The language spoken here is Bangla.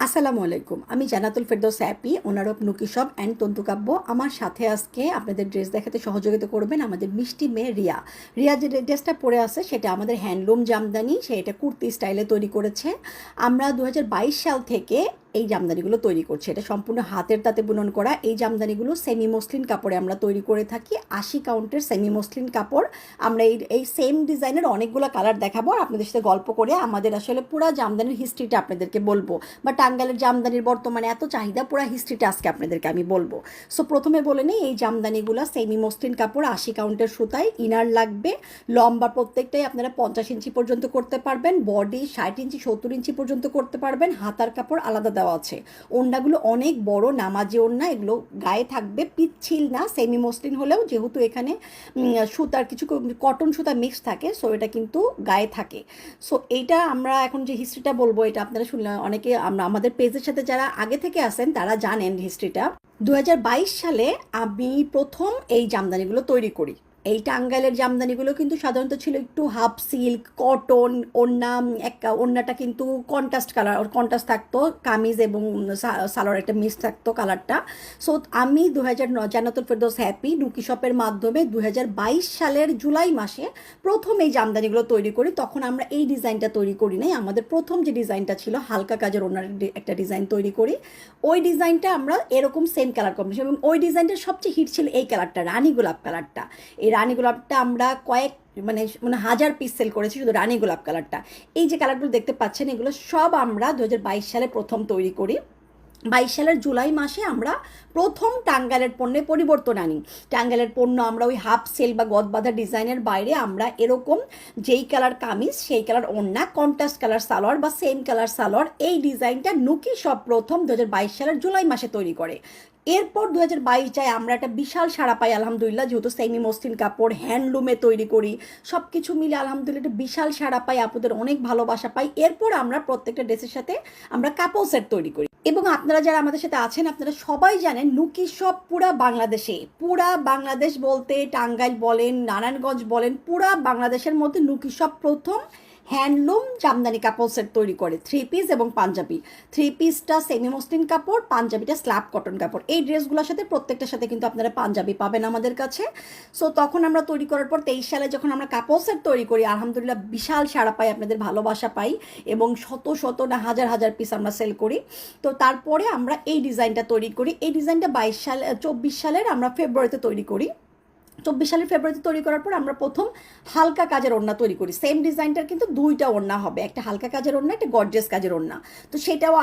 আসসালামু আলাইকুম। আমি Jannatul Ferdous Apee, owner of Nuki shop and Tontukabbo. আমার সাথে আজকে আপনাদের ড্রেস দেখাতে সহযোগিতা করবেন আমাদের মিষ্টি মেয়ে রিয়া। রিয়া যে ড্রেসটা পরে আছে সেটা আমাদের হ্যান্ডলুম জামদানি, সেটা কুর্তি স্টাইলে তৈরি করেছে। আমরা 2022 সাল থেকে এই জামদানিগুলো তৈরি করছি। এটা সম্পূর্ণ হাতের তাঁতে বুনন করা। এই জামদানিগুলো সেমি মসলিন কাপড়ে আমরা তৈরি করে থাকি। 80 কাউন্টের সেমি মসলিন কাপড়। আমরা এই সেম ডিজাইনের অনেকগুলো কালার দেখাবো আর আপনাদের সাথে গল্প করে আমাদের আসলে পুরো জামদানির হিস্ট্রিটা আপনাদেরকে বলবো, বা টাঙ্গাইলের জামদানির বর্তমানে এত চাহিদা, পুরো হিস্ট্রিটা আজকে আপনাদেরকে আমি বলবো। সো প্রথমে বলে নিই, এই জামদানিগুলো সেমি মসলিন কাপড়, 80 কাউন্টের সুতায়, ইনার লাগবে লম্বা প্রত্যেকটাই আপনারা 50 ইঞ্চি পর্যন্ত করতে পারবেন, বডি 60 ইঞ্চি 70 ইঞ্চি পর্যন্ত করতে পারবেন। হাতার কাপড় আলাদা দেওয়া আছে। ওড়নাগুলো অনেক বড় নামাজি ওড়না, এগুলো গায়ে থাকবে, পিচ্ছিল না, সেমি মসলিন হলেও যেহেতু এখানে সুতার কিছু কটন সুতা মিক্স থাকে, সো এটা কিন্তু গায়ে থাকে। সো এইটা আমরা এখন যে হিস্ট্রিটা বলবো, এটা আপনারা শুনলে অনেকে, আমরা আমাদের পেজের সাথে যারা আগে থেকে আসেন তারা জানেন হিস্ট্রিটা। 2022 সালে আমি প্রথম এই জামদানিগুলো তৈরি করি। এই টাঙ্গাইলের জামদানিগুলো কিন্তু সাধারণত ছিল একটু হাফ সিল্ক কটন ওড়না, একটা ওড়নাটা কিন্তু কন্ট্রাস্ট কালার, কন্ট্রাস্ট থাকতো, কামিজ এবং সালোয়ার একটা মিক্স থাকতো কালারটা। সো আমি 2009 জান্নাতুল ফেরদৌস হ্যাপি নুকি শপের মাধ্যমে 2022 সালের জুলাই মাসে প্রথম এই জামদানিগুলো তৈরি করি। তখন আমরা এই ডিজাইনটা তৈরি করি নাই, আমাদের প্রথম যে ডিজাইনটা ছিল হালকা কাজের ওড়নার একটা ডিজাইন তৈরি করি। ওই ডিজাইনটা আমরা এরকম সেম কালার কম্বিনেশন, এবং ওই ডিজাইনটার সবচেয়ে হিট ছিল এই কালারটা, রানী গোলাপ কালারটা। এই রানী গোলাপটা আমরা কয়েক মানে মানে হাজার পিস সেল করেছি, শুধু রানী গোলাপ কালারটা। এই যে কালারগুলো দেখতে পাচ্ছেন, এগুলো সব আমরা 2022 সালে প্রথম তৈরি করি। 22 সালের জুলাই মাসে আমরা প্রথম টাঙ্গাইলের পণ্যে পরিবর্তন আনি। টাঙ্গাইলের পণ্য আমরা ওই হাফ সেল বা গদবাঁধা ডিজাইনের বাইরে আমরা এরকম যেই কালার কামিজ সেই কালার ওড়না, কন্ট্রাস্ট কালার সালোয়ার বা সেম কালার সালোয়ার, এই ডিজাইনটা নুকি সব প্রথম 2022 সালের জুলাই মাসে তৈরি করে। এরপর 2022 যায় আমরা একটা বিশাল সাড়া পাই আলহামদুলিল্লাহ, যেহেতু সেমি মসলিন কাপড় হ্যান্ডলুমে তৈরি করি, সব কিছু মিলে আলহামদুলিল্লাহ একটা বিশাল সাড়া পাই, আপুদের অনেক ভালোবাসা পাই। এরপর আমরা প্রত্যেকটা ড্রেসের সাথে আমরা কাপড় সেট তৈরি করি। এবং আপনারা যারা আমাদের সাথে আছেন আপনারা সবাই জানেন নুকি শপ পুরা বাংলাদেশে, পুরা বাংলাদেশ বলতে টাঙ্গাইল বলেন, নারায়ণগঞ্জ বলেন, পুরা বাংলাদেশের মধ্যে নুকি শপ প্রথম হ্যান্ডলুম জামদানি কাপড় সেট তৈরি করে, 3 পিস এবং পাঞ্জাবি। 3 পিসটা সেমি মসলিন কাপড়, পাঞ্জাবিটা স্ল্যাব কটন কাপড়। এই ড্রেসগুলোর সাথে প্রত্যেকটার সাথে কিন্তু আপনারা পাঞ্জাবি পাবেন আমাদের কাছে। সো তখন আমরা তৈরি করার পর 23 সালে যখন আমরা কাপড় সেট তৈরি করি, আলহামদুলিল্লাহ বিশাল সাড়া পাই, আপনাদের ভালোবাসা পাই, এবং শত শত না হাজার হাজার পিস আমরা সেল করি। তো তারপরে আমরা এই ডিজাইনটা তৈরি করি। এই ডিজাইনটা 24 সালের আমরা ফেব্রুয়ারিতে তৈরি করি। 24 সালের ফেব্রুয়ারিতে তৈরি করার পর আমরা প্রথম হালকা কাজের ওড়না তৈরি করি। সেম ডিজাইনটার কিন্তু দুইটা ওড়না হবে, একটা হালকা কাজের ওড়না, একটা গর্জিয়াস কাজের ওড়না। তো সেটাও